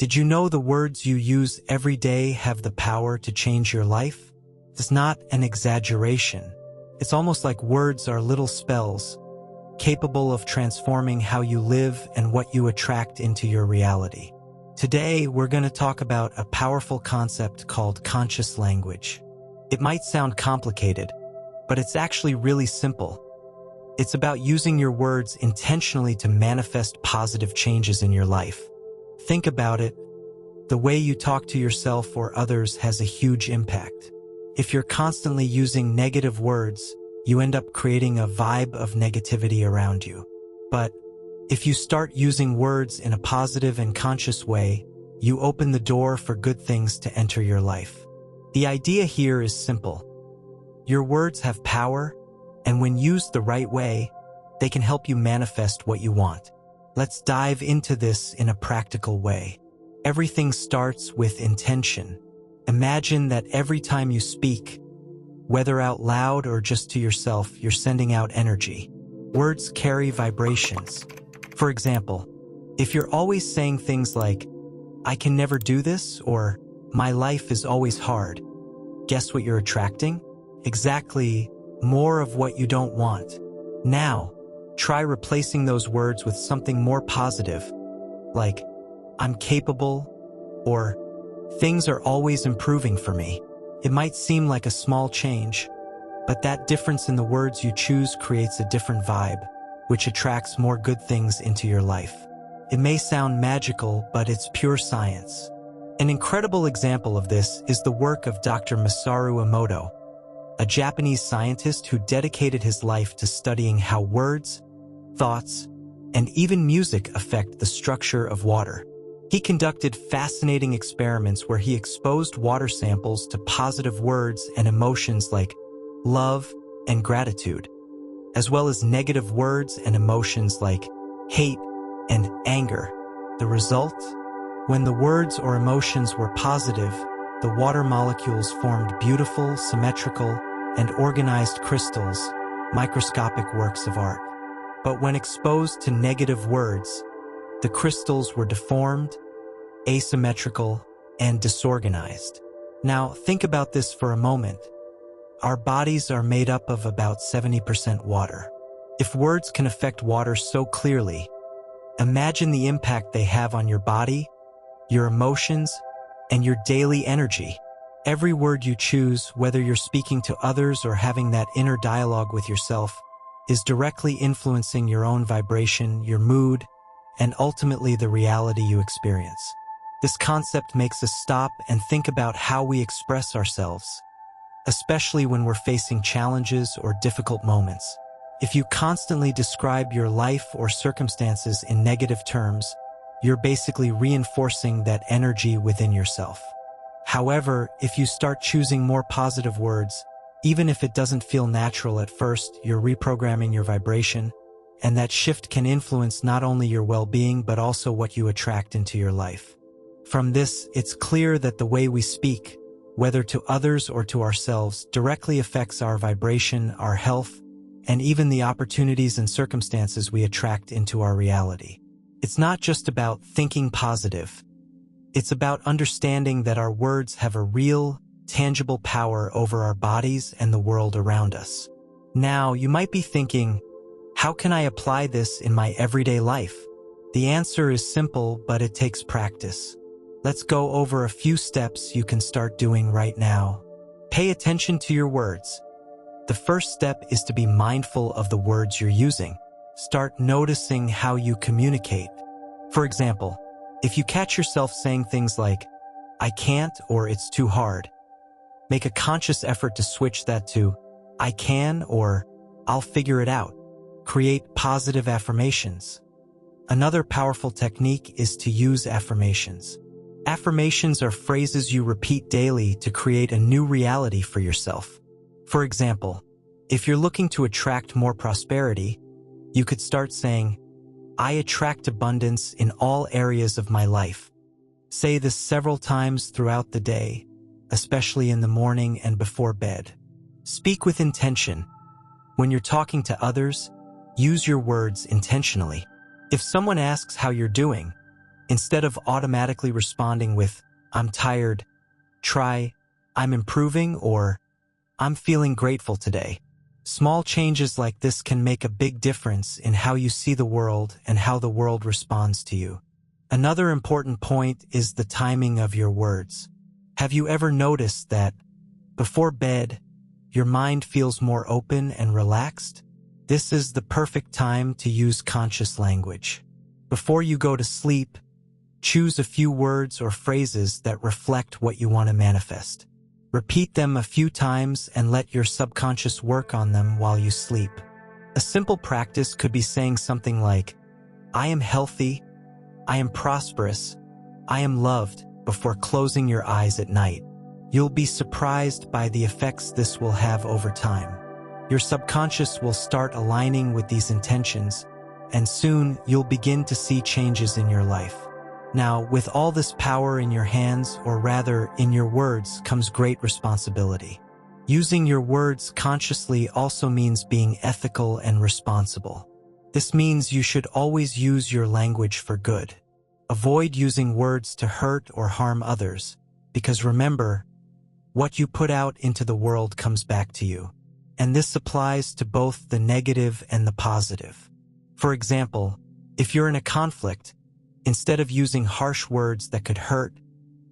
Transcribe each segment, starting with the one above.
Did you know the words you use every day have the power to change your life? It's not an exaggeration. It's almost like words are little spells, capable of transforming how you live and what you attract into your reality. Today, we're going to talk about a powerful concept called conscious language. It might sound complicated, but it's actually really simple. It's about using your words intentionally to manifest positive changes in your life. Think about it. The way you talk to yourself or others has a huge impact. If you're constantly using negative words, you end up creating a vibe of negativity around you. But if you start using words in a positive and conscious way, you open the door for good things to enter your life. The idea here is simple. Your words have power, and when used the right way, they can help you manifest what you want. Let's dive into this in a practical way. Everything starts with intention. Imagine that every time you speak, whether out loud or just to yourself, you're sending out energy. Words carry vibrations. For example, if you're always saying things like, "I can never do this," or "My life is always hard," guess what you're attracting? Exactly, more of what you don't want. Now, try replacing those words with something more positive, like, "I'm capable," or "Things are always improving for me." It might seem like a small change, but that difference in the words you choose creates a different vibe, which attracts more good things into your life. It may sound magical, but it's pure science. An incredible example of this is the work of Dr. Masaru Emoto, a Japanese scientist who dedicated his life to studying how words, thoughts, and even music affect the structure of water. He conducted fascinating experiments where he exposed water samples to positive words and emotions like love and gratitude, as well as negative words and emotions like hate and anger. The result? When the words or emotions were positive, the water molecules formed beautiful, symmetrical, and organized crystals, microscopic works of art. But when exposed to negative words, the crystals were deformed, asymmetrical, and disorganized. Now, think about this for a moment. Our bodies are made up of about 70% water. If words can affect water so clearly, imagine the impact they have on your body, your emotions, and your daily energy. Every word you choose, whether you're speaking to others or having that inner dialogue with yourself, is directly influencing your own vibration, your mood, and ultimately the reality you experience. This concept makes us stop and think about how we express ourselves, especially when we're facing challenges or difficult moments. If you constantly describe your life or circumstances in negative terms, you're basically reinforcing that energy within yourself. However, if you start choosing more positive words, even if it doesn't feel natural at first, you're reprogramming your vibration, and that shift can influence not only your well-being but also what you attract into your life. From this, it's clear that the way we speak, whether to others or to ourselves, directly affects our vibration, our health, and even the opportunities and circumstances we attract into our reality. It's not just about thinking positive. It's about understanding that our words have a real, tangible power over our bodies and the world around us. Now, you might be thinking, how can I apply this in my everyday life? The answer is simple, but it takes practice. Let's go over a few steps you can start doing right now. Pay attention to your words. The first step is to be mindful of the words you're using. Start noticing how you communicate. For example, if you catch yourself saying things like, "I can't," or "It's too hard," make a conscious effort to switch that to, "I can," or "I'll figure it out." Create positive affirmations. Another powerful technique is to use affirmations. Affirmations are phrases you repeat daily to create a new reality for yourself. For example, if you're looking to attract more prosperity, you could start saying, "I attract abundance in all areas of my life." Say this several times throughout the day, especially in the morning and before bed. Speak with intention. When you're talking to others, use your words intentionally. If someone asks how you're doing, Instead of automatically responding with, "I'm tired," try, "I'm improving," or "I'm feeling grateful today." Small changes like this can make a big difference in how you see the world and how the world responds to you. Another important point is the timing of your words. Have you ever noticed that before bed, your mind feels more open and relaxed? This is the perfect time to use conscious language. Before you go to sleep, choose a few words or phrases that reflect what you want to manifest. Repeat them a few times and let your subconscious work on them while you sleep. A simple practice could be saying something like, "I am healthy," "I am prosperous," "I am loved," before closing your eyes at night. You'll be surprised by the effects this will have over time. Your subconscious will start aligning with these intentions, and soon you'll begin to see changes in your life. Now, with all this power in your hands, or rather in your words, comes great responsibility. Using your words consciously also means being ethical and responsible. This means you should always use your language for good. Avoid using words to hurt or harm others, because remember, what you put out into the world comes back to you. And this applies to both the negative and the positive. For example, if you're in a conflict, instead of using harsh words that could hurt,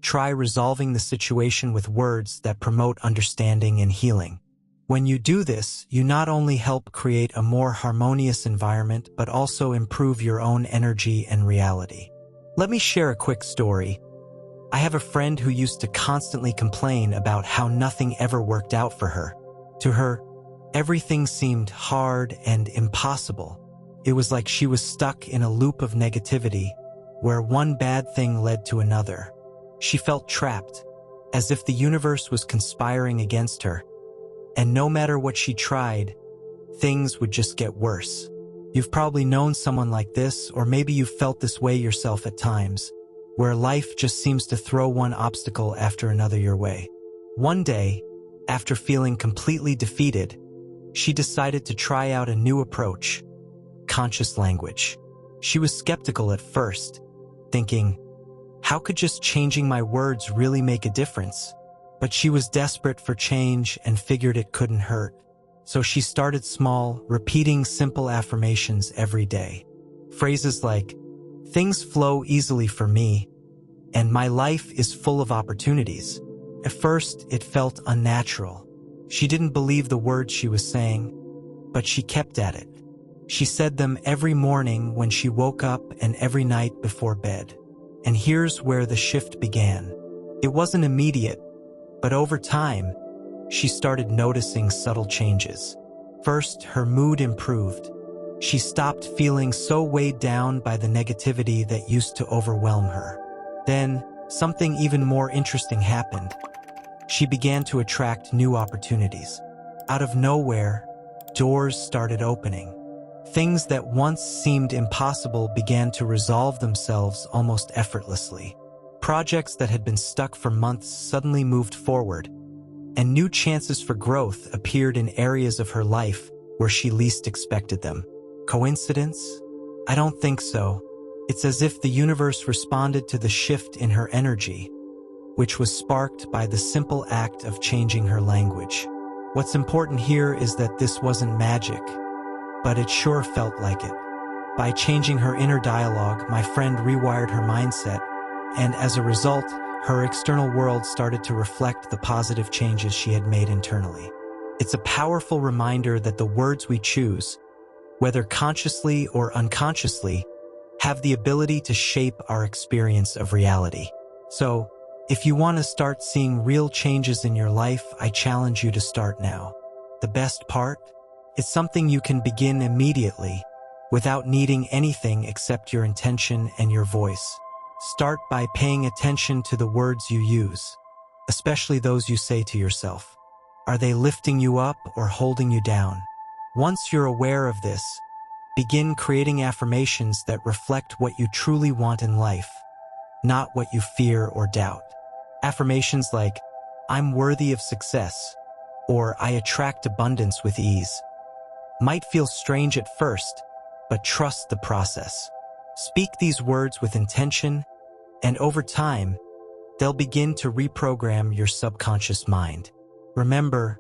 try resolving the situation with words that promote understanding and healing. When you do this, you not only help create a more harmonious environment, but also improve your own energy and reality. Let me share a quick story. I have a friend who used to constantly complain about how nothing ever worked out for her. To her, everything seemed hard and impossible. It was like she was stuck in a loop of negativity, where one bad thing led to another. She felt trapped, as if the universe was conspiring against her, and no matter what she tried, things would just get worse. You've probably known someone like this, or maybe you've felt this way yourself at times, where life just seems to throw one obstacle after another your way. One day, after feeling completely defeated, she decided to try out a new approach: conscious language. She was skeptical at first, thinking, how could just changing my words really make a difference? But she was desperate for change and figured it couldn't hurt. So she started small, repeating simple affirmations every day. Phrases like, "Things flow easily for me," and "My life is full of opportunities." At first, it felt unnatural. She didn't believe the words she was saying, but she kept at it. She said them every morning when she woke up and every night before bed. And here's where the shift began. It wasn't immediate, but over time, she started noticing subtle changes. First, her mood improved. She stopped feeling so weighed down by the negativity that used to overwhelm her. Then, something even more interesting happened. She began to attract new opportunities. Out of nowhere, doors started opening. Things that once seemed impossible began to resolve themselves almost effortlessly. Projects that had been stuck for months suddenly moved forward, and new chances for growth appeared in areas of her life where she least expected them. Coincidence? I don't think so. It's as if the universe responded to the shift in her energy, which was sparked by the simple act of changing her language. What's important here is that this wasn't magic, but it sure felt like it. By changing her inner dialogue, my friend rewired her mindset, and as a result, her external world started to reflect the positive changes she had made internally. It's a powerful reminder that the words we choose, whether consciously or unconsciously, have the ability to shape our experience of reality. So, if you want to start seeing real changes in your life, I challenge you to start now. The best part? It's something you can begin immediately, without needing anything except your intention and your voice. Start by paying attention to the words you use, especially those you say to yourself. Are they lifting you up or holding you down? Once you're aware of this, begin creating affirmations that reflect what you truly want in life, not what you fear or doubt. Affirmations like, "I'm worthy of success," or "I attract abundance with ease," might feel strange at first, but trust the process. Speak these words with intention, and over time, they'll begin to reprogram your subconscious mind. Remember,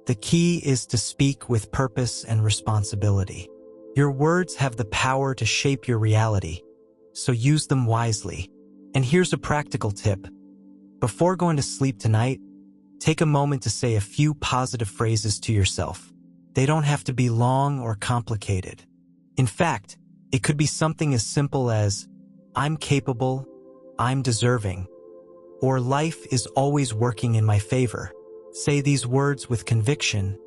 the key is to speak with purpose and responsibility. Your words have the power to shape your reality, so use them wisely. And here's a practical tip. Before going to sleep tonight, take a moment to say a few positive phrases to yourself. They don't have to be long or complicated. In fact, it could be something as simple as, "I'm capable," "I'm deserving," or "life is always working in my favor." Say these words with conviction,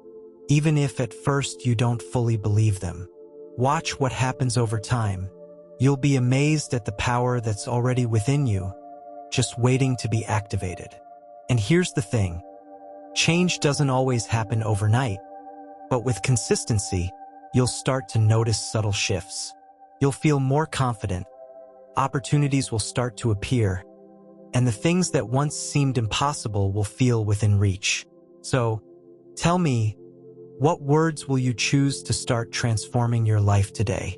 even if at first you don't fully believe them. Watch what happens over time. You'll be amazed at the power that's already within you, just waiting to be activated. And here's the thing. Change doesn't always happen overnight, but with consistency, you'll start to notice subtle shifts. You'll feel more confident, opportunities will start to appear, and the things that once seemed impossible will feel within reach. So, tell me, what words will you choose to start transforming your life today?